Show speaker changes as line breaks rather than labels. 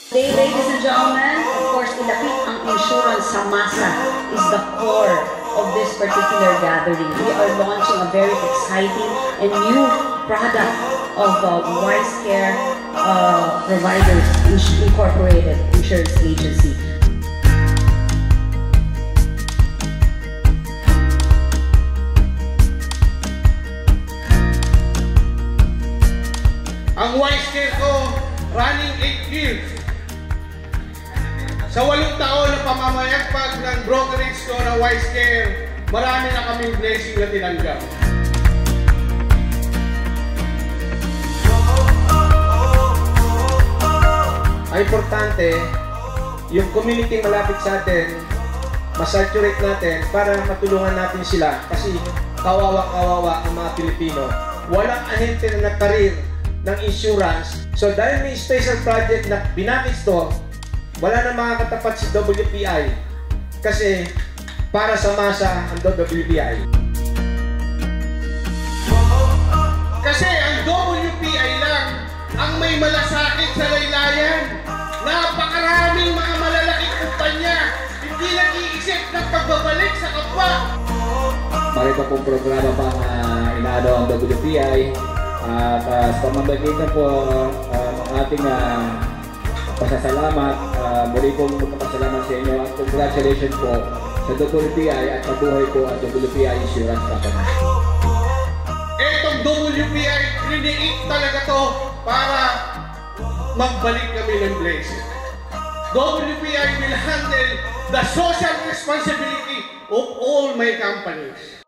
Ladies and gentlemen, of course, ilapit ang insurance sa masa is the core of this particular gathering. We are launching a very exciting and new product of WiseCare Providers Incorporated Insurance Agency.
Ang WiseCare ko, running 8 years. Sa 8 taon na pamamayagpag ng brokerage ko na WiseCare, marami na kaming blessing na tinanggap. Ang importante, yung community malapit sa atin, masaturate natin para matulungan natin sila kasi kawawa-kawawa ang mga Pilipino. Walang ahente na nag-career ng insurance. So dahil may special project na binakits to, wala na makakatapat si WPI kasi para sa masa ang WPI. Kasi ang WPI lang ang may malasakit sa laylayan. Napakaraming mga malalaking kumpanya hindi nag-iisip ng pagbabalik sa kapwa.
Marito pong programa pang inaano ang WPI at sa pamamagitan po ng ating pasasalamat, muli pong magpapasalamat sa inyo at congratulations po sa WPI at mabuhay po ang WPI Insurance Company.
Etong WPI, create talaga to para magbalik kami ng blessing. WPI will handle the social responsibility of all my companies.